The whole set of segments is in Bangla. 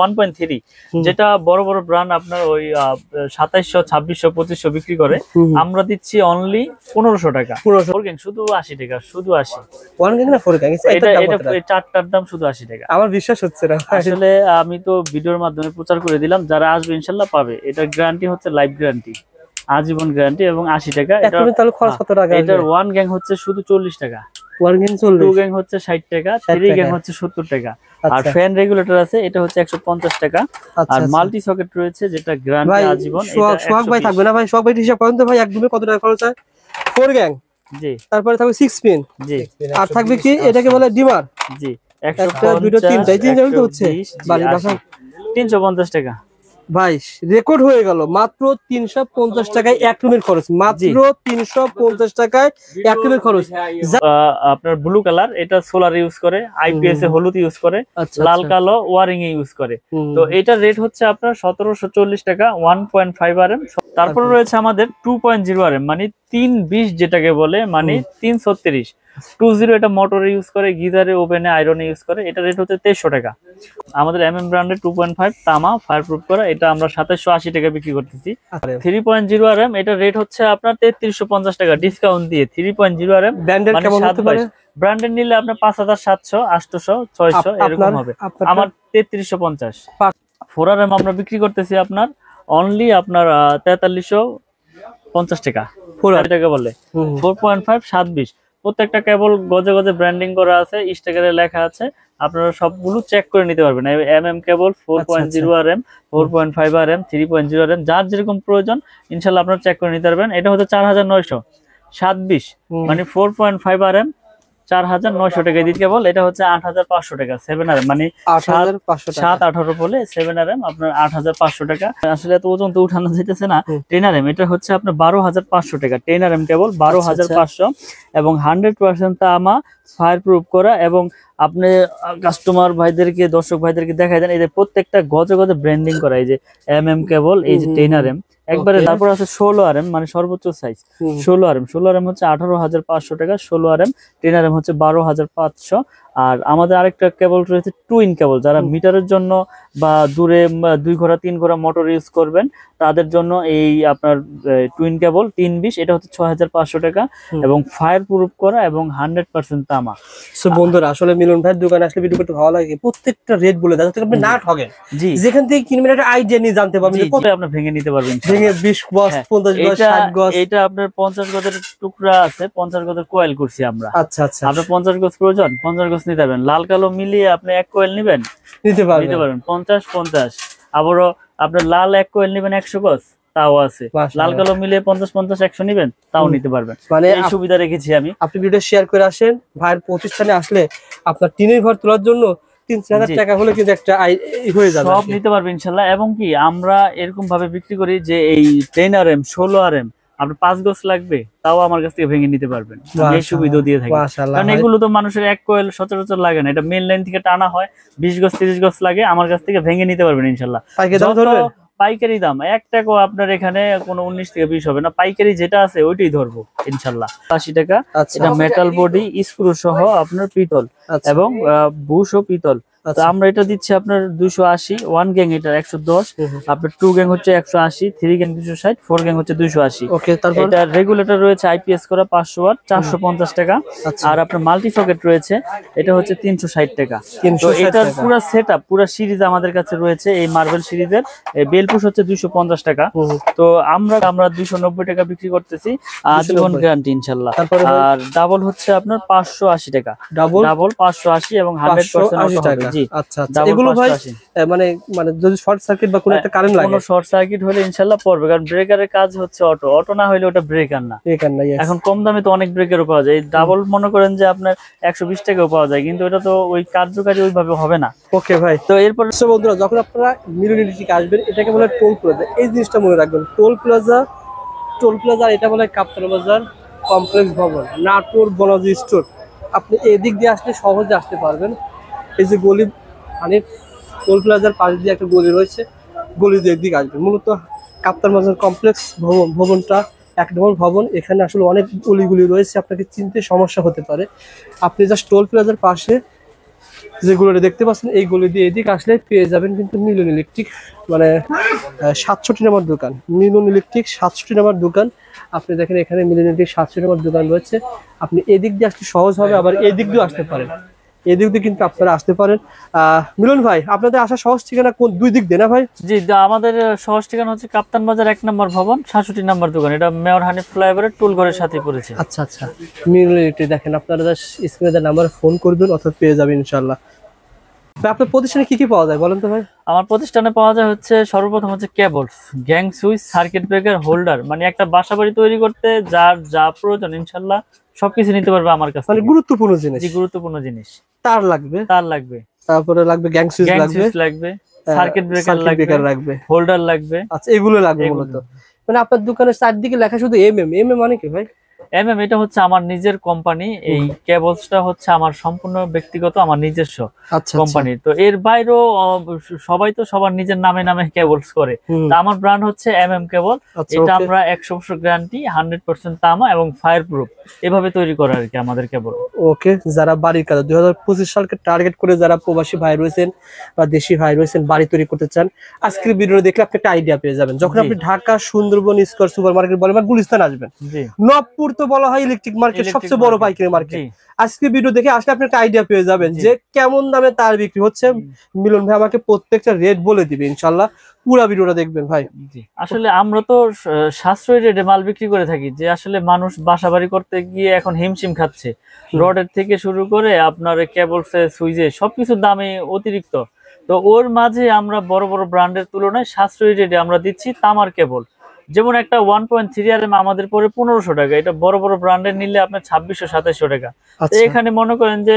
1.3 যেটা বড় বড় ব্র্যান্ড আপনার ওই 2700 2600 2500 বিক্রি করে, আমরা দিচ্ছি অনলি 1500 টাকা। 1500 গ্যাং শুধু 80 টাকা, শুধু 80। ওয়ান গ্যাং না ফোর গ্যাং? এটা চারটার দাম শুধু 80 টাকা। আমার বিশ্বাস হচ্ছে না আসলে, আমি তো ভিডিওর মাধ্যমে প্রচার করে দিলাম, যারা আসবে ইনশাআল্লাহ পাবে। এটা গ্যারান্টি হচ্ছে লাইফ গ্যারান্টি, আজীবন গ্যারান্টি, এবং 80 টাকা। এটা তাহলে খরচ কত টাকা? এটার ওয়ান গ্যাং হচ্ছে শুধু 40 টাকা, ওয়ান গ্যাং 40, টু গ্যাং হচ্ছে 60 টাকা, থ্রি গ্যাং হচ্ছে 70 টাকা, আর ফ্যান রেগুলেটর আছে এটা হচ্ছে 150 টাকা, আর মাল্টি সকেট রয়েছে যেটা গ্যারান্টি আজীবন। এটা সোহাগ ভাই থাকবে না ভাই? সোহাগ ভাই হিসাব করেন তো ভাই, একদমই কত টাকা খরচ হয়? ফোর গ্যাং, জি, তারপরে থাকবে 6 পিন, জি, আর থাকবে কি এটাকে বলে ডিমার, জি, 150 দুটো তিনটাই তো হচ্ছে 350 টাকা। ভাই রেকর্ড হয়ে গেল, মাত্র 350 টাকায় এক রুমের খরচ, মাত্র 350 টাকায় এক রুমের খরচ। আপনার ব্লু কালার, এটা সোলার ইউজ করে, আইপিএস এ হলুদ ইউজ করে, লাল কালো ওয়ারিং এ ইউজ করে। তো এটার রেট হচ্ছে আপনার 1740 টাকা, 1.5 RM। তারপরে রয়েছে আমাদের 2.0 RM, মানে 320 যেটাকে বলে, মানে 336 20। এটা মোটরে ইউজ করে, গিজারে, ওভেনে, আয়রনে ইউজ করে। এটা রেট হচ্ছে 2300 টাকা। আমাদের ব্র্যান্ডের 2.5 তামা ফায়ার প্রুফ করা, এটা আমরা 2780 টাকা বিক্রি করতেছি। 3.0 RM, এটা রেট হচ্ছে আপনার 3350 টাকা ডিসকাউন্ট দিয়ে। 3.0 RM ব্র্যান্ডের নিলে আপনার 5700, 800, 600 এরকম হবে। আমার 3350। 4 RM আমরা বিক্রি করতেছি আপনার অনলি আপনার 4350 টাকা। 4 টাকা বলে 4.5 720। প্রত্যেকটা কেবল গজে গজে ব্র্যান্ডিং করা আছে, স্টিকারে লেখা আছে, আপনারা সবগুলো চেক করে নিতে পারবেন। কেবল 4.0 RM, 4.5 RM, 3.0 RM, যার যেরকম প্রয়োজন ইনশাআল্লাহ আপনারা চেক করে নিতে পারবেন। এটা হচ্ছে 4927, মানে 4.5 RM 4900 টাকায় দিতে কেবল। এটা হচ্ছে 8500 টাকা 7 RM, মানে 7-18 বলে 7 RM আপনার 8500 টাকা। আসলে এত ওজন তো উঠানো যাইতেছে না। 10 RM এটা হচ্ছে আপনার 12500 টাকা, 10 RM কেবল 12500, এবং 100% তামা ফায়ার প্রুফ করা। এবং আপনি কাস্টমার ভাইদেরকে, দর্শক ভাইদেরকে দেখাই দেন, এই যে প্রত্যেকটা গজে গজে ব্র্যান্ডিং করা, এই যে কেবল, এই যে 10 RM একবারে। তারপর আছে 16 RM, মানে সর্বোচ্চ সাইজ 16 RM। 16 RM হচ্ছে 18500 টাকা, 16 RM। 10 RM হচ্ছে 12500। আর আমাদের আরেকটা কেবল রয়েছে টুইন কেবল, যারা মিটারের জন্য বা দূরে 2 ঘোড়া 3 ঘোড়া মোটর ইউজ করবেন তাদের জন্য এই আপনার টুইন কেবল 320, এটা হচ্ছে 6500 টাকা, এবং ফায়ার প্রুফ করা এবং 100% তামা। সো বন্ধুরা, আসলে মিলন ভাইয়ের দোকানে আসলে ভিডিও করতে ভালো লাগে, প্রত্যেকটা রেট বলে দেয় যাতে আপনি না ঠকেন। জি, যেখান থেকে কিনবেন একটা আইডিয়া নিয়ে জানতে পারবেন, কত আপনি ভেঙে নিতে পারবেন। ভেঙে 20 গজ 50 গজ 60 গজ। এটা আপনার 50 গজের টুকরা আছে, 50 গজের কয়েল করছি আমরা। আচ্ছা আচ্ছা, আপনার 50 গজ প্রয়োজন, 50 গজ নিতে পারবেন। লাল কালো মিলিয়ে আপনি এক কয়েল নিবেন, নিতে পারবেন 50-50। আবারও আপনার লাল এক কয়েল নিবেন 100 গজ, তাও আছে। লাল কালো মিলিয়ে 50-50-100 নিবেন, তাও নিতে পারবেন। মানে এই সুবিধা রেখেছি আমি। আপনি ভিডিও শেয়ার করে আসেন, ভাইয়ের প্রতিষ্ঠানে আসলে আপনার টিনের ঘর তোলার জন্য 3000 টাকা হলে কিন্তু একটা হয়ে যাবে, সব নিতে পারবেন ইনশাআল্লাহ। এবং কি আমরা এরকম ভাবে বিক্রি করি যে এই 10 RM 16 RM আপনার 5 গজ লাগবে, তাও আমার কাছ থেকে ভেঙে নিতে পারবেন। এই সুবিধা দিয়ে থাকি, কারণ এগুলো তো মানুষের এক কোয়েল সচরাচর লাগে না, এটা মেইন লাইন থেকে টানা হয়। 20 গজ 30 গজ লাগে, আমার কাছ থেকে ভেঙে নিতে পারবেন ইনশাআল্লাহ। পাইকারি দাম 1 টাকাও আপনার এখানে কোনো 19 থেকে 20 হবে না, পাইকারি যেটা আছে ওইটাই ধরবো ইনশাআল্লাহ। 80 টাকা। এটা মেটাল বডি, স্ক্রু সহ আপনার পিতল, এবং বুশ ও পিতল। তো আমরা এটা দিচ্ছি আপনার 280। 1 গ্যাং এটা 110, আপনার 2 গ্যাং হচ্ছে 180, 3 গ্যাং 260, 4 গ্যাং হচ্ছে 280। এটা রেগুলেটর রয়েছে আইপিএস করা 500 ওয়াট, 450 টাকা। আর আপনার মাল্টি সকেট রয়েছে, এটা হচ্ছে 360 টাকা। তো এটার পুরো সেটআপ, পুরো সিরিজ আমাদের কাছে রয়েছে। এই মার্বেল সিরিজের বেলপুশ হচ্ছে 250 টাকা। তো আমরা 290 টাকা বিক্রি করতেছি, আজীবন গ্যারান্টি ইনশাআল্লাহ। আর ডাবল হচ্ছে আপনার 580 টাকা, ডাবল 580 এবং 100% টাকা। আচ্ছা আচ্ছা, এগুলো ভাই মানে যদি শর্ট সার্কিট বা কোনো একটা কারেন্ট লাগে, কোনো শর্ট সার্কিট হলে ইনশাআল্লাহ পড়বে, কারণ ব্রেকারের কাজ হচ্ছে অটো না হলে ওটা ব্রেকার না। এখন কম দামে তো অনেক ব্রেকারও পাওয়া যায়, ডাবল মনে করেন যে আপনার 120 টাকাও পাওয়া যায়, কিন্তু এটা তো ওই কার্যকারী ওইভাবে হবে না। ওকে ভাই, তো এরপর বন্ধুরা, যখন আপনারা মিলন ইলেকট্রিক আসবেন, এটাকে বলে টোল প্লাজা। এই জিনিসটা মনে রাখবেন, টোল প্লাজা। এটা বলে কাপ্তান বাজার কমপ্লেক্স ভবন, নাটোর বনাজি স্টোর। আপনি এদিক দিয়ে আসলে সহজে আসতে পারবেন। এই যে গলি, মানে টোল প্লাজার পাশ দিয়ে একটা গলি রয়েছে, গলি দিয়ে একদিকে আসবেন। মূলত কাপ্তান বাজার কমপ্লেক্স ভবনটা 1 নম্বর ভবন। এখানে আসলে অনেক গলিগুলি রয়েছে, আপনাকে চিনতে সমস্যা হতে পারে। আপনি জাস্ট টোল প্লাজার পাশে যেগুলো দেখতে পাচ্ছেন এইগুলো দিয়ে এদিকে আসলে পেয়ে যাবেন কিন্তু মিলন ইলেকট্রিক, মানে 67 নম্বর দোকান, মিলন ইলেকট্রিক 67 নম্বর দোকান। আপনি দেখেন এখানে মিলন ইলেকট্রিক 67 নম্বর দোকান রয়েছে। আপনি এদিক দিয়ে আসলে সহজ হবে, আবার এদিক দিয়ে আসতে পারেন, এদিক দিয়ে কিন্তু আপনারা আসতে পারেন। মিলন ভাই, আপনাদের আসা সহজ ঠিকানা কোন দুই দিক দিয়ে না ভাই? জি, আমাদের সহজ ঠিকানা হচ্ছে কাপ্তান বাজার 1 নম্বর ভবন, 67 নম্বর দোকান। এটা মেয়র হানিফ ফ্লাইওভারের টুল ঘরের সাথে পড়েছে। আচ্ছা আচ্ছা, মিলন ইলেকট্রিক দেখেন, আপনারা স্ক্রিনে নাম্বার ফোন করবেন অথবা পেয়ে যাবেন ইনশাআল্লাহ। আপনার প্রতিষ্ঠানে কি কি পাওয়া যায় বলেন তো ভাই? আমার প্রতিষ্ঠানে পাওয়া যায় হচ্ছে সর্বপ্রথম হচ্ছে cables, gang switch, circuit breaker, holder, মানে একটা বাসাবাড়ি তৈরি করতে যার যা প্রয়োজন ইনশাআল্লাহ সবকিছু নিতে পারবে আমার কাছে। মানে গুরুত্বপূর্ণ জিনিস। জি, গুরুত্বপূর্ণ জিনিস। তার লাগবে, তারপরে লাগবে গ্যাং সুইচ লাগবে, সার্কিট ব্রেকার লাগবে, হোল্ডার লাগবে। আচ্ছা, এগুলো লাগবে মূলত। মানে আপনার দোকানের চারদিকে লেখা শুধু এমএম মানে কি ভাই? এটা হচ্ছে আমার নিজের কোম্পানি। এই কেবলসটা হচ্ছে আমার সম্পূর্ণ ব্যক্তিগত, আমার নিজস্ব কোম্পানি। তো এর বাইরেও সবাই তো সবার নিজের নামে নামে কেবলস করে। তা আমার ব্র্যান্ড হচ্ছে কেবল। এটা আমরা 100% গ্যারান্টি, 100% তামা এবং ফায়ার প্রুফ এভাবে তৈরি করা আর কি আমাদের কেবল। ওকে, যারা বাড়ির কাজ 2025 সালকে টার্গেট করে যারা প্রবাসী ভাই রয়েছেন বা দেশি ভাই রয়েছেন বাড়ি তৈরি করতে চান, আজকের ভিডিও দেখলে আপনি একটা আইডিয়া পেয়ে যাবেন। যখন আপনি Dhaka Sundarban square super market বলেন বা গুলিস্তান আসবেন, নবপুর তো বলা হয় ইলেকট্রিক মার্কেট, সবচেয়ে বড় পাইকারি মার্কেট। আজকে ভিডিও দেখে আসলে আপনি একটা আইডিয়া পেয়ে যাবেন যে কেমন দামে তার বিক্রি হচ্ছে। মিলন ভাই আমাকে প্রত্যেকটা রেট বলে দিবে ইনশাআল্লাহ, পুরো ভিডিওটা দেখবেন ভাই। আসলে আমরা তো সাশ্রয়ী রেটে মাল বিক্রি করে থাকি, যে আসলে মানুষ বাসাবাড়ি করতে গিয়ে এখন হিমশিম খাচ্ছে। রডের থেকে শুরু করে আপনার কেবলসে, সুইচে সবকিছুর দামে অতিরিক্ত। তো ওর মাঝে আমরা বড় বড় ব্র্যান্ডের তুলনায় সাশ্রয়ী রেটে আমরা দিচ্ছি তামার কেবল। যেমন একটা 1.3 RM আমাদের পরে 1500 টাকা, এটা বড় বড় ব্র্যান্ডের নিলে আপনার 2600-2700 টাকা। এখানে মনে করেন যে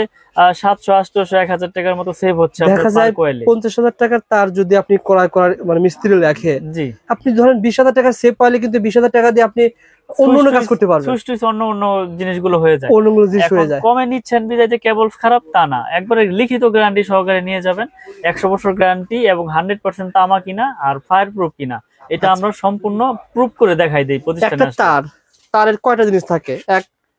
700-800-1000 টাকার মতো সেভ হচ্ছে। দেখা যায় 50,000 টাকার তার যদি আপনি ক্রয় করার মানে মিস্ত্রি লেখে, জি, আপনি ধরেন 20,000 টাকা সেভ পাইলে কিন্তু 20,000 টাকা দিয়ে আপনি অন্য কাজ করতে পারবেন। অন্য জিনিসগুলো হয়ে যায়, অন্যগুলো জিনিস হয়ে যায়। কমে নিচ্ছেন বিদায় যে কেবলস খারাপ তা না, একবারে লিখিত গ্যারান্টি সহকারে নিয়ে যাবেন। 100 বছর গ্যারান্টি এবং 100% তামা কিনা আর ফায়ার প্রুফ কিনা, এটা আমরা সম্পূর্ণ প্রুফ করে দেখাই দেই প্রতিষ্ঠানে। একটা তারের কয়টা জিনিস থাকে?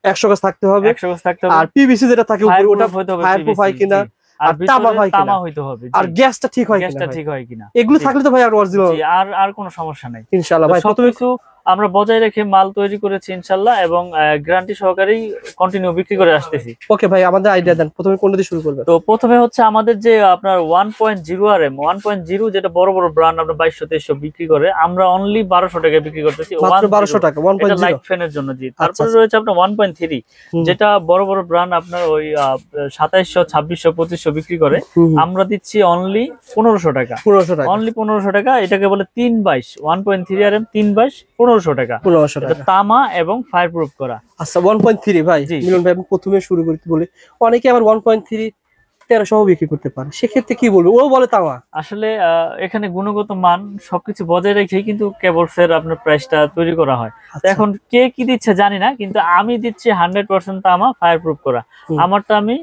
100 গজ থাকতে হবে, 100 গজ থাকতে হবে। আর পিভিসি যেটা থাকে উপরে ওটা ফায়ার প্রুফ হয় কিনা, আর তামা হইতে হবে, আর গ্যাসটা ঠিক হয় কিনা। এগুলো থাকলে তো ভাই আর অরিজিনাল, আর কোনো সমস্যা নাই ইনশাআল্লাহ ভাই। সবকিছু আমরা বজায় রেখে মাল তৈরি করেছি ইনশাআল্লাহ, এবং গ্যারান্টি সহকারেই কন্টিনিউ বিক্রি করে আসতেছি। ওকে ভাই, আমাদের আইডিয়া দেন, প্রথমে কোনটা দিয়ে শুরু করবেন? তো প্রথমে হচ্ছে আমাদের যে আপনার 1.0 RM 1.0, যেটা বড় বড় ব্র্যান্ড আমরা 2200-2300 বিক্রি করে, আমরা অনলি 1200 টাকায় বিক্রি করতেছি, মাত্র 1200 টাকা 1.0 লাইট ফ্যানের জন্য। জি, তারপরে রয়েছে আপনার 1.3, যেটা বড় বড় ব্র্যান্ড আপনার ওই 2700-2600-2500 বিক্রি করে, আমরা দিচ্ছি অনলি 1500 টাকা, অনলি 1500 টাকা। এটাকে বলে 322 1.3 RM 322 1500 টাকা, তামা এবং ফায়ার প্রুফ করা। আচ্ছা, 1.3 ভাই মিলন ভাই, আমি প্রথমে শুরু করতে বলি, অনেকে আবার 1.3 1300 বিক্রি করতে পারে, সেক্ষেত্রে কি বলবো? ও বলে তামা। আসলে এখানে গুণগত মান সবকিছু বজায় রেখেই কিন্তু কেবলসের আপনার প্রাইসটা তৈরি করা হয়। এখন কে কি দিচ্ছে জানি না, কিন্তু আমি দিচ্ছি 100% তামা, ফায়ার প্রুফ করা। আমারটা আমি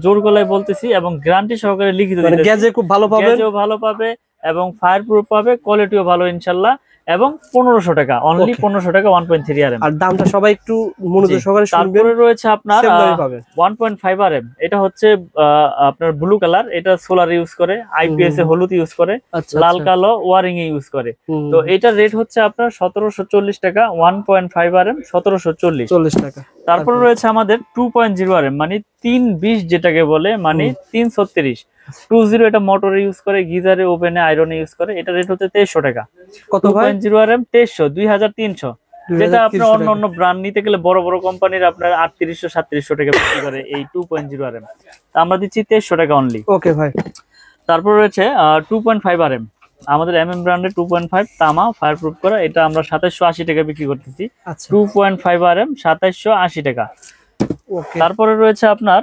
জোর গলায় বলতেছি এবং গ্যারান্টি সহকারে লিখিত দিতেছি। গ্যাজে খুব ভালো পাবে, গ্যাজও ভালো পাবে এবং ফায়ার প্রুফ পাবে, কোয়ালিটিও ভালো ইনশাআল্লাহ। এবং 1500 টাকা, অনলি 1500 টাকা 1.3 RM। আর দামটা সবাই একটু মনোযোগ সহকারে শুনবেন। তারপরে রয়েছে আপনার 1.5 RM, এটা হচ্ছে আপনার ব্লু কালার, এটা সোলার ইউজ করে, আইপিএস এ হলুদ ইউজ করে, লাল কালো ওয়ারিং এ ইউজ করে। তো এটার রেট হচ্ছে আপনার 1740 টাকা, 1.5 RM 1740 টাকা। তারপরে রয়েছে আমাদের 2.0 RM, মানে 320 যেটাকে বলে, মানে 336 20, এটা মোটরে ইউজ করে, গিজারে, ওভেনে, আয়রনে ইউজ করে। এটা রেট হচ্ছে 2300 টাকা। কত ভাই? 2.0 RM 2300, 2300। যেটা আপনার অন্য ব্র্যান্ড নিতে গেলে বড় বড় কোম্পানির আপনার 3800-3700 টাকা বিক্রি করে এই 2.0 RM, আমরা দিচ্ছি 2300 টাকা অনলি। ওকে ভাই। তারপর রয়েছে 2.5 RM, আমাদের ব্র্যান্ডের 2.5 তামা, ফায়ার প্রুফ করা, এটা আমরা 2780 টাকা বিক্রি করতেছি। 2.5 RM 2780 টাকা। তারপরে রয়েছে আপনার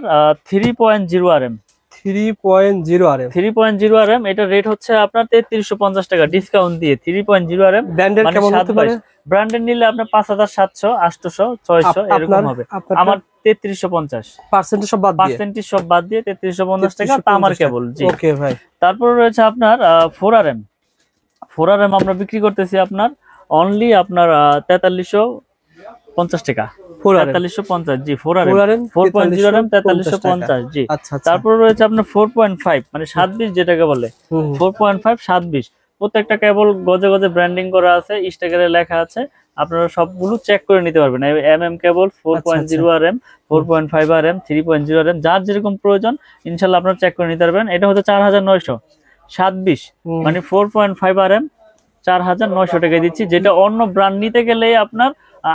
3.0 RM 3.0 RM, এটা রেট হচ্ছে আপনার 3350 টাকা ডিসকাউন্ট দিয়ে। 3.0 RM ব্র্যান্ডের কেমন হতে পারে? ব্র্যান্ডের নিলে আপনার 5700, 800, 600 এরকম হবে। আমার 3350, পার্সেন্টেজ সব বাদ দিয়ে 3350 টাকা তামার কেবল। জি, ওকে ভাই। তারপর রয়েছে আপনার 4 RM আমরা বিক্রি করতেছি আপনার অনলি আপনার 4300 50 টাকা। 4RM 4350, জি 4RM 4RM 4.0RM 4350, জি। আচ্ছা আচ্ছা। তারপর রয়েছে আপনার 4.5 মানে 720 যেটাকে বলে, 4.5 720 প্রত্যেকটা কেবল গজে গজে ব্র্যান্ডিং করা আছে, স্টিকারে লেখা আছে, আপনারা সবগুলো চেক করে নিতে পারবেন। এমএম কেবল 4.0RM 4.5RM 3.0RM যার যেরকম প্রয়োজন ইনশাআল্লাহ আপনারা চেক করে নিতে পারবেন। এটা হচ্ছে 4927 মানে 4.5RM 4900 টাকায় দিচ্ছি, যেটা অন্য ব্র্যান্ড নিতে গেলে আপনার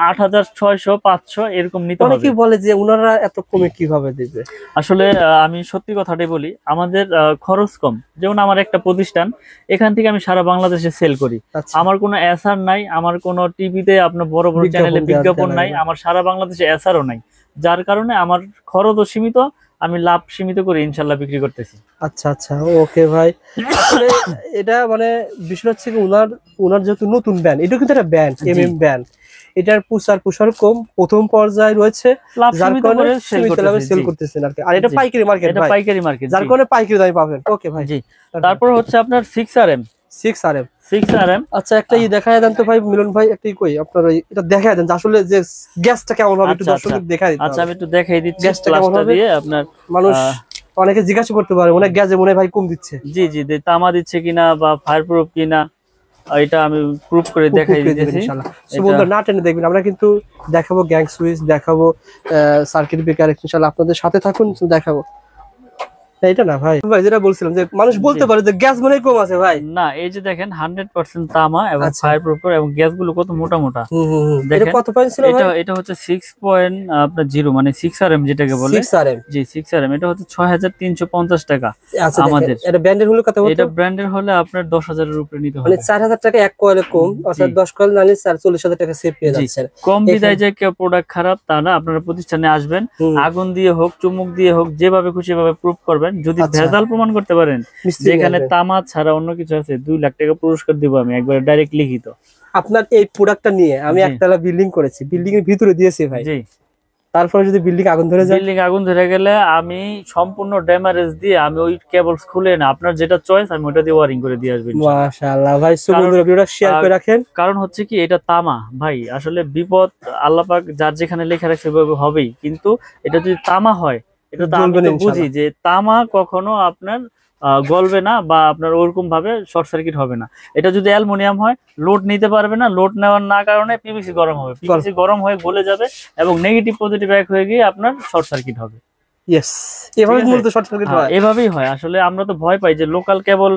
8600 500 এরকম নিতে হবে। অনেকেই বলে যে ওনারা এত কমে কিভাবে দিবে? আসলে আমি সত্যি কথাটাই বলি, আমাদের খরচ কম। যেমন আমার একটা প্রতিষ্ঠান, এখান থেকে আমি সারা বাংলাদেশে সেল করি। আচ্ছা। আমার কোনো এসআর নাই, আমার কোনো টিভিতে আপনার বড় বড় চ্যানেলে বিজ্ঞাপন নাই, আমার সারা বাংলাদেশে এসআরও নাই, যার কারণে আমার খরচও সীমিত, আমি লাভ সীমিত করে ইনশাল্লাহ বিক্রি করতেছি। আচ্ছা আচ্ছা, ওকে ভাই। আসলে এটা মানে বিষয় হচ্ছে কি, ওনার যেহেতু নতুন ব্র্যান্ড, এটা কিন্তু একটা ব্র্যান্ড, এমএম ব্র্যান্ড, এটার প্রসার কম, প্রথম পর্যায়ে রয়েছে, লাভ যার সীমিত কারণে করে সেল সেল করতেছি। করতেছেন আর কি। আর এটা জি। পাইকারি মার্কেট এটা ভাই, পাইকারি মার্কেট, যার কারণে পাইকারি দামে পাবেন। ওকে ভাই, জি। তারপর হচ্ছে আপনার 6RM 6RM। আচ্ছা, একটা দেখায় দেন তো ভাই মিলন ভাই, একটা কই আপনার এটা দেখায় দেন যে আসলে যে গ্যাসটা কেমন হবে, একটু দর্শকদের দেখায় দিতে হবে। আচ্ছা আমি একটু দেখাই দিচ্ছি গ্যাসটা কেমন গ্লাসটা হবে, দিয়ে আপনার মানুষ অনেকে জিজ্ঞাসা করতে পারে অনেক গ্যাসে মনে হয় ভাই কম দিচ্ছে। জি জি, তামা দিচ্ছে কিনা বা ফায়ার প্রুফ কিনা, এটা আমি প্রুফ করে দেখাই দিতেছি ইনশাআল্লাহ। সো বন্ধুরা না টেনে দেখবেন, আমরা কিন্তু দেখাবো গ্যাং সুইচ, দেখাবো সার্কিট ব্রেকার, ইনশাআল্লাহ আপনাদের সাথে থাকুন, দেখাবো। এটা না ভাই, যেটা বলছিলাম যে মানুষ বলতে পারে যে গ্যাস মনে কম আছে ভাই, না এই যে দেখেন 100% তামা এবং ফায়ার প্রুফ এবং গ্যাসগুলো কত মোটা মোটা। এটা কত পয়েন্ট ছিল ভাই? এটা হচ্ছে 6.0 মানে 6RM যেটাকে বলে, 6RM, জি 6RM। এটা হচ্ছে 6350 টাকা আচ্ছা আমাদের। এটা ব্র্যান্ডের হলো কত? এটা ব্র্যান্ডের হলে আপনার 10,000 এর উপরে নিতে হবে, মানে 4000 টাকা এক কয়েলে কম, অর্থাৎ 10 কয়েল নিলে 40,000 টাকা সেভ পেয়ে যাচ্ছেন। কম বিদায় যে কেউ প্রোডাক্ট খারাপ তা না, আপনারা প্রতিষ্ঠানে আসবেন, আগুন দিয়ে হোক চুমুক দিয়ে হোক যেভাবে খুশি ভাবে প্রুফ করবেন, যদি ভেজাল প্রমাণ করতে পারেন যেখানে তামা ছাড়া অন্য কিছু আছে, 2 লাখ টাকা পুরস্কার দিব আমি একবারে ডাইরেক্ট লিখিত। আপনার এই প্রোডাক্টটা নিয়ে আমি একতলা বিল্ডিং করেছি, বিল্ডিং এর ভিতরে দিয়েছি ভাই, জি। তারপরে যদি বিল্ডিং আগুন ধরে যায়, বিল্ডিং আগুন ধরে গেলে আমি সম্পূর্ণ ড্যামারেজ দিয়ে আমি ওই কেবলস খুলে না, আপনার যেটা চয়েস আমি ওটা দিয়ে ওয়ারিং করে দিয়ে আসবেন। মাশাআল্লাহ ভাই, বন্ধুরা ভিডিওটা শেয়ার করে রাখেন। কারণ হচ্ছে কি, এটা তামা ভাই, আসলে বিপদ আল্লাহ পাক যার যেখানে লেখা রাখছে সেভাবে হবেই, কিন্তু এটা যদি তামা হয়, এটা তো আমি তো বুঝি যে তামা কখনো আপনার গলবে না বা আপনার ওরকম ভাবে শর্ট সার্কিট হবে না। এটা যদি অ্যালুমিনিয়াম হয়, লোড নিতে পারবে না, লোড নেওয়ার না কারণে পিভিসি গরম হবে, পিভিসি গরম হয়ে গলে যাবে এবং নেগেটিভ পজিটিভ এক হয়ে গিয়ে আপনার শর্ট সার্কিট হবে। ইয়েস, এভাবে মূলত শর্ট সার্কিট হয়, এভাবেই হয়। আসলে আমরা তো ভয় পাই যে লোকাল কেবল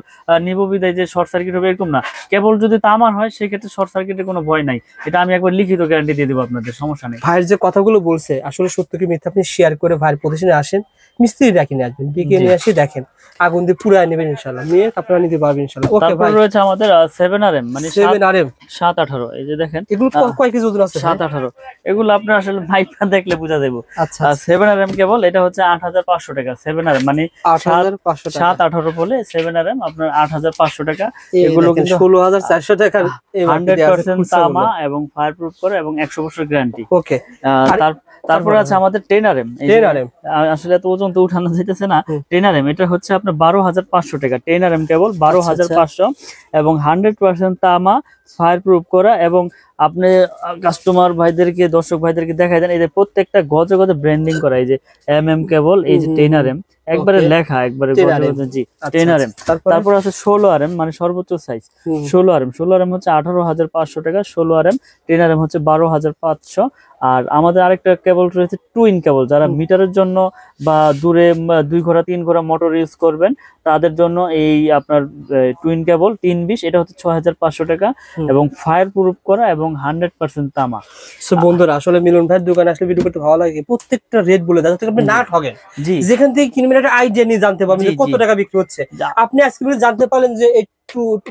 নিব বিদায় যে শর্ট সার্কিট হবে, এরকম না। কেবল যদি তামার হয় সেক্ষেত্রে শর্ট সার্কিটের কোনো ভয় নাই, এটা আমি একবার লিখিত গ্যারান্টি দিয়ে দেবো আপনাদের, সমস্যা নেই। ভাইয়ের যে কথাগুলো বলছে আসলে সত্য কি মিথ্যা আপনি শেয়ার করে ভাইয়ের প্রতিষ্ঠানে আসেন, মিস্ত্রি ডাকি নিয়ে আসবেন, ডেকে নিয়ে আসি দেখেন, আগুন দিয়ে পুরাই নেবেন ইনশাআল্লাহ, নিয়ে আপনারা নিতে পারবেন ইনশাআল্লাহ। ওকে ভাই, রয়েছে আমাদের 7RM মানে 7RM 718, এই যে দেখেন এগুলো কয় কেজি ওজন আছে? 718, এগুলো আপনার আসলে মাইপা দেখলে বোঝা যাবে। আচ্ছা 7RM কেবল এটা হচ্ছে 8500 টাকা, 7RM মানে 8500 টাকা, 718 বলে 7RM আপনার 8500 টাকা। এগুলো কিন্তু 16400 টাকা, 100% তামা এবং ফায়ার প্রুফ করে এবং 100 বছর গ্যারান্টি। ওকে, তারপরে আছে আমাদের 10RM, আসলে এত ওজন তো উঠানো যাইতেছে না। 10RM এটা হচ্ছে আপনার 12500 টাকা, 10RM কেবল 12500 এবং 100% তামা ফায়ার প্রুফ করা। এবং আপনি কাস্টমার ভাইদেরকে, দর্শক ভাইদেরকে দেখাই দেন, এই যে প্রত্যেকটা গজে গজে ব্র্যান্ডিং করা, এই যে MM কেবল, এই যে 10RM একবারে লেখা, একবারে গজে গজে, জি 10RM। তারপর আছে 16RM মানে সর্বোচ্চ সাইজ 16RM হচ্ছে 18500 টাকা, 16RM। 10RM হচ্ছে 12500। আর আমাদের আরেকটা কেবল রয়েছে টুইন কেবল, যারা মিটারের জন্য বা দূরে 2 ঘোড়া 3 ঘোড়া মোটর ইউজ করবেন তাদের জন্য এই আপনার টুইন কেবল 320, এটা হচ্ছে 6500 টাকা এবং ফায়ার প্রুফ করা এবং 100% তামা। সো বন্ধুরা আসলে মিলন ভাইয়ের দোকানে আসলে ভিডিও করতে ভালো লাগে, প্রত্যেকটা রেট বলে দেয় যাতে আপনি না ঠকেন, জি যেখান থেকে কিনবেন একটা আইডিয়া নিয়ে জানতে পারবেন যে কত টাকা বিক্রি হচ্ছে। আপনি আজকে জানতে পারলেন যে এই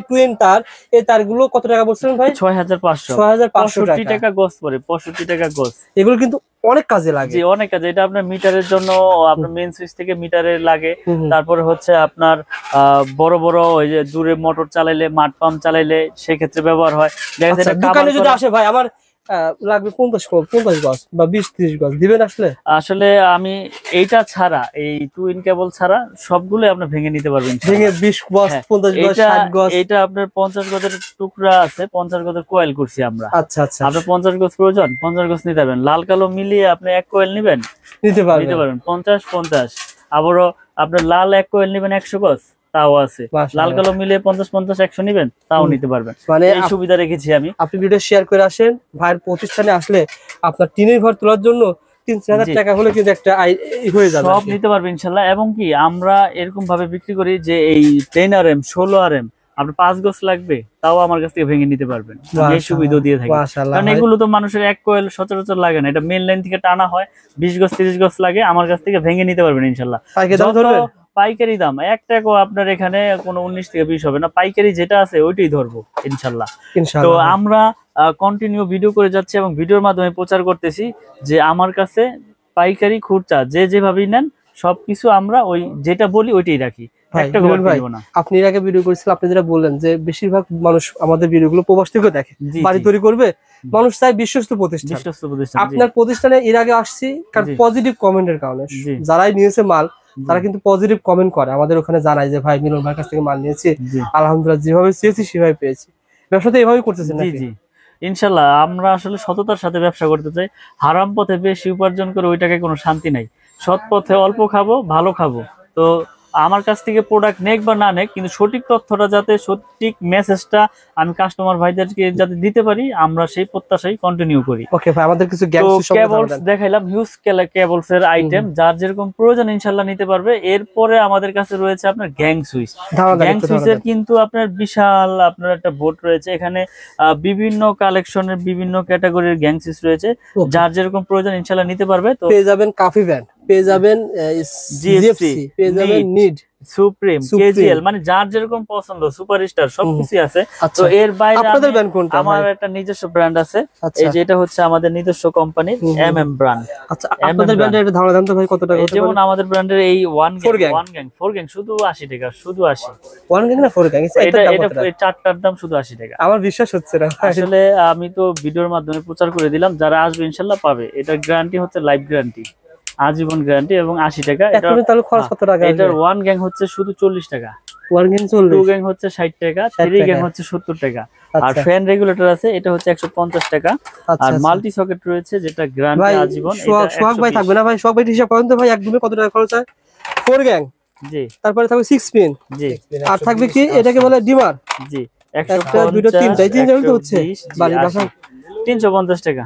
টুইন তার, এই তারগুলো কত টাকা বলছিলেন ভাই? 6500 টাকা গজ পড়ে, 65 টাকা গজ। এগুলো কিন্তু অনেক কাজে লাগে, জি অনেক কাজে। এটা আপনার মিটারের জন্য, আপনার মেইন সুইচ থেকে মিটারে লাগে। তারপরে হচ্ছে আপনার বড় বড় ওই যে দূরে মোটর চালাইলে, মাঠ পাম্প চালাইলে সেক্ষেত্রে ব্যবহার হয়। দোকানে যদি আসে ভাই, আমার লাগবে 50 গজ বা 20-30 গজ দিবেন আসলে? আসলে আমি এইটা ছাড়া, এই টু ইন কেবল ছাড়া সবগুলো আপনি ভেঙে নিতে পারবেন। ভেঙে 20 গজ, হ্যাঁ, 50 গজ, 60 গজ? এটা আপনার 50 গজের টুকরা আছে, 50 গজের কয়েল করছি আমরা। আচ্ছা আচ্ছা, আপনার 50 গজ প্রয়োজন, 50 গজ নিতে পারবেন। লাল কালো মিলিয়ে আপনি এক কয়েল নিবেন, নিতে পারবেন 50-50। আবারও আপনার লাল এক কয়েল নিবেন 100 গজ, তাও আছে। লাল কালো মিলিয়ে 50-50-100 নিবেন, তাও নিতে পারবেন। মানে এই সুবিধা রেখেছি আমি। আপনি ভিডিও শেয়ার করে আসেন, ভাইয়ের প্রতিষ্ঠানে আসলে আপনার টিনের ঘর তোলার জন্য 3-4 হাজার টাকা হলে কিন্তু একটা হয়ে যাবে, সব নিতে পারবে ইনশাল্লাহ। এবং কি আমরা এরকম ভাবে বিক্রি করি যে এই 10 RM 16 RM আপনার 5 গজ লাগবে, তাও আমার কাছ থেকে ভেঙে নিতে পারবেন। এই সুবিধা দিয়ে থাকি, কারণ এগুলো তো মানুষের এক কোয়েল সচরাচর লাগে না, এটা মেন লাইন থেকে টানা হয়। 20 গজ 30 গজ লাগে, আমার কাছ থেকে ভেঙে নিতে পারবেন ইনশাল্লাহ। পাইকারি দাম 1 টাকাও আপনার এখানে কোনো 19 থেকে 20 হবে না, পাইকারি যেটা আছে ওইটাই ধরবো ইনশাল্লাহ। তো আমরা কন্টিনিউ ভিডিও করে যাচ্ছি এবং ভিডিওর মাধ্যমে প্রচার করতেছি যে আমার কাছে পাইকারি খুচরা যে যেভাবেই নেন সবকিছু আমরা ওই যেটা বলি ওইটাই রাখি। আপনি এর আগে ভিডিও করেছিলেন, আপনি যেটা বললেন যে বেশিরভাগ মানুষ আমাদের ভিডিওগুলো প্রবাস থেকে দেখে, বাড়ি তৈরি করবে, মানুষ চাই বিশ্বস্ত প্রতিষ্ঠান। আপনার প্রতিষ্ঠানে এর আগে আসছি কারণ পজিটিভ কমেন্টের কারণে, যারাই নিয়েছে মাল তারা কিন্তু পজিটিভ কমেন্ট করে, আমাদের ওখানে জানায় যে ভাই মিলন ভাইয়ের কাছ থেকে মাল নিয়েছি, আলহামদুলিল্লাহ যেভাবে চেয়েছি সেভাবে পেয়েছি। ব্যবসাতে এভাবেই করতেছেন? জি জি ইনশাল্লাহ, আমরা আসলে সততার সাথে ব্যবসা করতে চাই। হারাম পথে বেশি উপার্জন করে ওই টাকায় কোনো শান্তি নাই। সৎ পথে অল্প খাবো, ভালো খাবো। তো আমার কাছ থেকে প্রোডাক্ট নেক বা না নেক, কিন্তু সঠিক তথ্যটা যাতে, সঠিক মেসেজটা আমি কাস্টমার ভাইদেরকে যাতে দিতে পারি, আমরা সেই প্রত্যাশাই কন্টিনিউ করি। ওকে ভাই, আমাদের কিছু কেবলস দেখাইলাম, হিউজ কেবলস এর আইটেম, যার যেরকম প্রয়োজন ইনশাআল্লাহ নিতে পারবে। এরপরে আমাদের কাছে রয়েছে আপনার গ্যাং সুইচ। গ্যাং সুইচের কিন্তু আপনার বিশাল আপনার একটা বোর্ড রয়েছে, এখানে বিভিন্ন কালেকশনের বিভিন্ন ক্যাটাগরির গ্যাং সুইচ রয়েছে, যার যেরকম প্রয়োজন ইনশাআল্লাহ নিতে পারবে। তো পেয়ে যাবেন কাফি ব্যান্ড, পেয়ে যাবেন জিএফসি, পেয়ে যাবেন নিড, সুপ্রিম, কেজিএল, মানে যার যেরকম পছন্দ, সুপারস্টার সবকিছু আছে। তো এর বাইরে আপনাদের ব্র্যান্ড কোনটা? আমার একটা নিজস্ব ব্র্যান্ড আছে, এই যে এটা হচ্ছে আমাদের নিজস্ব কোম্পানি এমএম ব্র্যান্ড। আচ্ছা, আপনাদের ব্র্যান্ডের একটা ধারণা দেন তো ভাই কত টাকা? যেমন আমাদের ব্র্যান্ডের এই ওয়ান গ্যাং শুধু 80 টাকা, শুধু 80। ওয়ান গ্যাং না ফোর গ্যাং? এটা চারটার দাম শুধু 80 টাকা। আমার বিশ্বাস হচ্ছে না আসলে, আমি তো ভিডিওর মাধ্যমে প্রচার করে দিলাম, যারা আসবে ইনশাআল্লাহ পাবে। এটার গ্যারান্টি হচ্ছে লাইফ গ্যারান্টি, আজীবন গ্যারান্টি, এবং 80 টাকা। তাহলে খরচ কত টাকা? এটার ওয়ান গ্যাং হচ্ছে শুধু 40 টাকা, ওয়ান গ্যাং 40, টু গ্যাং হচ্ছে 60 টাকা, থ্রি গ্যাং হচ্ছে 70 টাকা। আর ফ্যান রেগুলেটর আছে, এটা হচ্ছে 150 টাকা। আর মাল্টি সকেট রয়েছে, যেটা গ্যারান্টি আজীবন। সোহাগ ভাই থাকবে না ভাই? সোহাগ ভাই হিসাব করেন তো ভাই, একদমই কত টাকা খরচ হয়? ফোর গ্যাং, জি। তারপরে থাকবে 6 পিন, জি। আর থাকবে কি এটাকে বলে ডিমার, জি। 150 হচ্ছে 350 টাকা।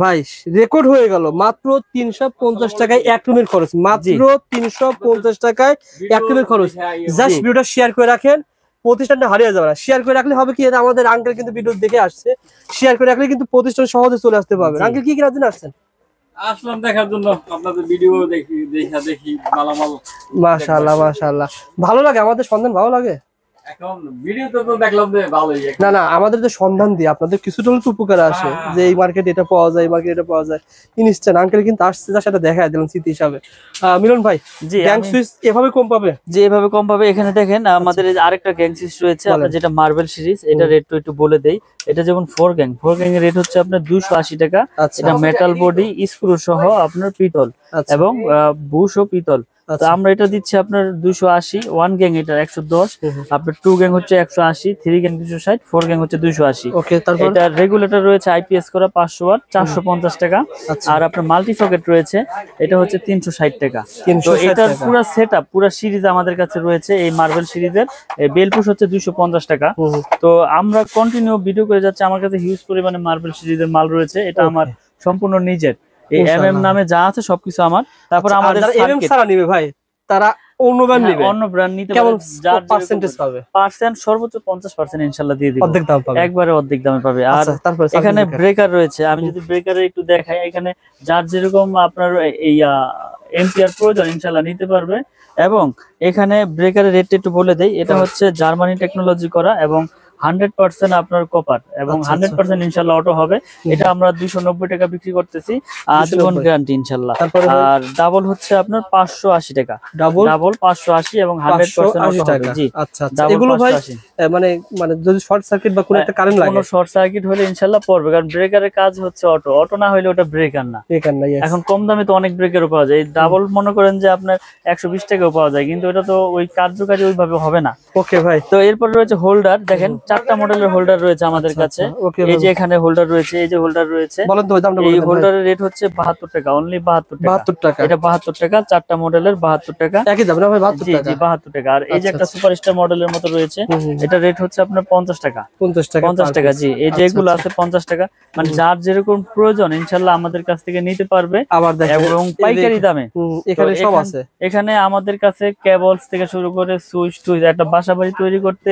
ভাই রেকর্ড হয়ে গেল, মাত্র 350 টাকায় এক রুমের খরচ, মাত্র 350 টাকায় এক রুমের খরচ। জাস্ট ভিডিওটা শেয়ার করে রাখেন, প্রতিষ্ঠানটা হারিয়ে যাবে না। শেয়ার করে রাখলে হবে কি, এটা আমাদের আঙ্কেল কিন্তু ভিডিও দেখে আসছে, শেয়ার করে রাখলে কিন্তু প্রতিষ্ঠান সহজে চলে আসতে পারবে। আঙ্কেল কি কিনার জন্য আসছেন? আসলাম দেখার জন্য, আপনাদের ভিডিও দেখি মালামাল। মাশাআল্লাহ মাশাআল্লাহ, ভালো লাগে আমাদের সন্ধান, ভালো লাগে। এখন ভিডিওতে তো দেখলাম যে ভালোই। না না, আমাদের যে সন্ধান দিয়ে আপনাদের কিছুটা হলে তো উপকার আসে, যে এই মার্কেটে এটা পাওয়া যায়, এই মার্কেটে এটা পাওয়া যায়। ইনস্ট্যান্ট আঙ্কেল কিন্তু আসছে, যা সেটা দেখায় দিলাম স্মৃতি হিসাবে। মিলন ভাই, গ্যাং সুইচ এভাবে কম পাবে? যে এভাবে কম পাবে। এখানে দেখেন আমাদের আরেকটা গ্যাং সুইচ রয়েছে, আপনার যেটা মার্বেল সিরিজ, এটা রেট একটু বলে দেই। এটা যেমন ফোর গ্যাং এর রেট হচ্ছে আপনার 280 টাকা। এটা মেটাল বডি, স্ক্রু সহ আপনার পিতল, এবং বুশ ও পিতল। তো আমরা এটা দিচ্ছি আপনার 280। ওয়ান গ্যাং এটা 110, আপনার টু গ্যাং হচ্ছে 180, থ্রি গ্যাং 260, ফোর গ্যাং হচ্ছে 280। এটা রেগুলেটর রয়েছে আইপিএস করা 500 ওয়াট, 450 টাকা। আর আপনার মাল্টি সকেট রয়েছে, এটা হচ্ছে 360 টাকা। তো এটার পুরো সেটআপ, পুরো সিরিজ আমাদের কাছে রয়েছে। এই মার্বেল সিরিজের বেলপুশ হচ্ছে 250 টাকা। তো আমরা কন্টিনিউ ভিডিও করে যাচ্ছি, আমার কাছে হিউজ পরিমাণে মার্বেল সিরিজের মাল রয়েছে। এটা আমার সম্পূর্ণ নিজের, এই এমএম নামে যা আছে সবকিছু আমার। তারপর আমাদের এমএম ছাড়া নিবে ভাই, তারা অন্য ব্র্যান্ড নিবে, অন্য ব্র্যান্ড নিতে কেমন পার্সেন্টেজ পাবে? পার্সেন্ট সর্বোচ্চ 50% ইনশাআল্লাহ দিয়ে দিব, অর্ধেক দাম পাবে, একবারে অর্ধেক দামে পাবে। আর এখানে ব্রেকার রয়েছে, আমি যদি ব্রেকারে একটু দেখাই, এখানে যার যেরকম আপনার এই এম্পিয়ার প্রয়োজন ইনশাআল্লাহ নিতে পারবে। এবং এখানে ব্রেকারের রেটটা একটু বলে দেই, এটা হচ্ছে জার্মানি টেকনোলজি করা, এবং 100% আপনার কপার এবং আচ্ছা, 100% ইনশাআল্লাহ অটো হবে। এটা আমরা 290 টাকা বিক্রি করতেছি, আজীবন 290 গ্যারান্টি ইনশাআল্লাহ। তারপরে ভাই? আর ডাবল হচ্ছে আপনার 580 টাকা, ডাবল ডাবল 580 এবং 100% অটো 580 হবে। টাকা। জি, আচ্ছা আচ্ছা, ডাবল এগুলো ভাই 580। মানে মানে যদি শর্ট সার্কিট বা কোনো একটা কারেন্ট লাগে, কোনো শর্ট সার্কিট হলে ইনশাআল্লাহ পড়বে, কারণ ব্রেকারের কাজ হচ্ছে অটো, অটো না হলে ওটা ব্রেকার না। এখান নাই এখন কম দামে তো অনেক ব্রেকারও পাওয়া যায়, ডাবল মনে করেন যে আপনার 120 টাকাও পাওয়া যায়, কিন্তু এটা তো ওই কার্যকারী ওইভাবে হবে না। ওকে ভাই। তো এরপর রয়েছে হোল্ডার, দেখেন 4টা মডেলের হোল্ডার রয়েছে আমাদের কাছে। ওকে এই যে এখানে হোল্ডার রয়েছে, এই যে হোল্ডার রয়েছে, বলেন তো ভাই দামটা এই বলেন ভাই। হোল্ডারের রেট হচ্ছে 72 টাকা, অনলি 72 টাকা। 72 টাকা। এটা 72 টাকা, 4টা মডেলের 72 টাকা। একই দাম না ভাই? 72 জি টাকা। জি 72 টাকা। আর এই যে আচ্ছা, একটা আচ্ছা। সুপারস্টার মডেলের মতো রয়েছে, এটা রেট হচ্ছে আপনার 50 টাকা। 50 টাকা। 50 টাকা, জি। এই আচ্ছা, যেগুলো আচ্ছা। আছে 50 টাকা, মানে যার যেরকম প্রয়োজন ইনশাআল্লাহ আমাদের কাছ থেকে নিতে পারবে, আবার দেখেন এবং পাইকারি দামে। এখানে তো সব আছে। এখানে আমাদের কাছে কেবলস থেকে শুরু করে সুইচ টুইচ, একটা বাসাবাড়ি তৈরি করতে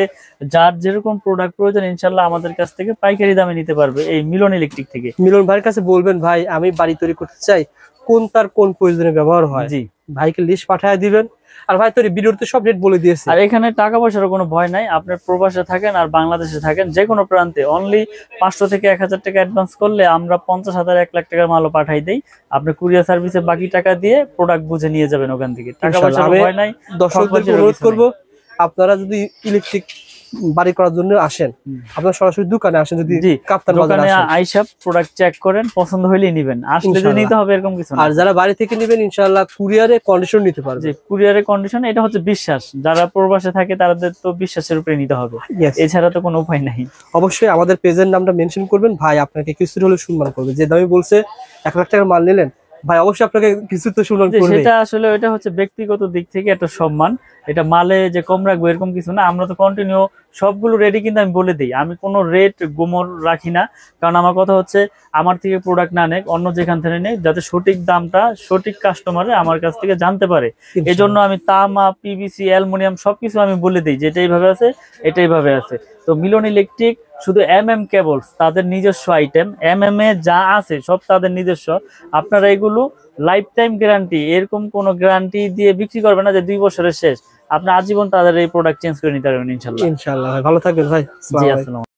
যার যেরকম প্রোডাক্ট প্রয়োজন ইনশাআল্লাহ আমাদের কাছ থেকে পাইকারি দামে নিতে পারবে এই মিলন ইলেকট্রিক থেকে। মিলন ভাইয়ের কাছে বলবেন ভাই আমি বাড়ি তৈরি করতে চাই, কোন তার কোন প্রয়োজনে ব্যবহার হয়, জি। ভাইকে লিস্ট পাঠিয়ে দিবেন। আর ভাই তোর ভিডিওতে সব রেট বলে দিয়েছে। আর এখানে টাকা পয়সার কোনো ভয় নাই, আপনার প্রবাসে থাকেন আর বাংলাদেশে থাকেন, যে কোনো প্রান্তে অনলি 500 থেকে 1000 টাকা অ্যাডভান্স করলে আমরা 50,000 1 লাখ টাকার মালও পাঠাই দেই। আপনি কুরিয়ার সার্ভিসে বাকি টাকা দিয়ে প্রোডাক্ট বুঝে নিয়ে যাবেন ওখান থেকে, টাকা পয়সার আমি ভয় নাই। দর্শকদেরকে অনুরোধ করব, আপনারা যদি ইলেকট্রিক বাড়ি করার জন্য আসেন, আপনারা সরাসরি দোকানে আসেন, যদি জি, কাপ্তান বাজারে দোকানে আসেন। আইসা প্রোডাক্ট চেক করেন, পছন্দ হইলেই নিবেন, আসলে যে ইনশাআল্লাহ। নিতে হবে এরকম কিছু না। আর যারা বাড়ি থেকে নেবেন ইনশাআল্লাহ কুরিয়ারে কন্ডিশন নিতে যে পারবে। কুরিয়ারের কন্ডিশন, এটা হচ্ছে বিশ্বাস, যারা প্রবাসে থাকে তাদের তো বিশ্বাসের উপরে নিতে হবে, Yes. এছাড়া তো কোনো উপায় নাই। অবশ্যই আমাদের পেজের নামটা মেনশন করবেন, ভাই আপনাকে কিছু হলে সম্মান করবে। যে দামে বলছে 1 লাখ টাকার মাল নিলেন, ভাই অবশ্যই আপনাকে কিছু তো সম্মান যে করবে। সেটা আসলে ওইটা হচ্ছে ব্যক্তিগত দিক থেকে একটা সম্মান, এটা মালে যে কম রাখবো এরকম কিছু না। আমরা তো কন্টিনিউ সবগুলো রেডি, কিন্তু আমি বলে দিই আমি কোনো রেট গোমর রাখি না, কারণ আমার কথা হচ্ছে আমার থেকে প্রোডাক্ট না নেক, অন্য যেখান থেকে নেই, যাতে সঠিক দামটা সঠিক কাস্টমারে আমার কাছ থেকে জানতে পারে। এই জন্য আমি তামা, পিভিসি, অ্যালুমিনিয়াম সবকিছু আমি বলে দিই যে এটাই ভাবে আছে, এটাই ভাবে আছে। তো মিলন ইলেকট্রিক শুধু কেবলস তাদের নিজস্ব আইটেম, এ যা আছে সব তাদের নিজস্ব। আপনারা এগুলো লাইফ টাইম গ্যারান্টি, এরকম কোনো গ্যারান্টি দিয়ে বিক্রি করবে না যে 2 বছরের শেষ, আপনি আজীবন তাদের এই প্রোডাক্ট চেঞ্জ করে নিতে পারবেন ইনশাআল্লাহ। ইনশাআল্লাহ ভাই, ভালো থাকবেন ভাই। জি, আসসালামু আলাইকুম। আসসালাম।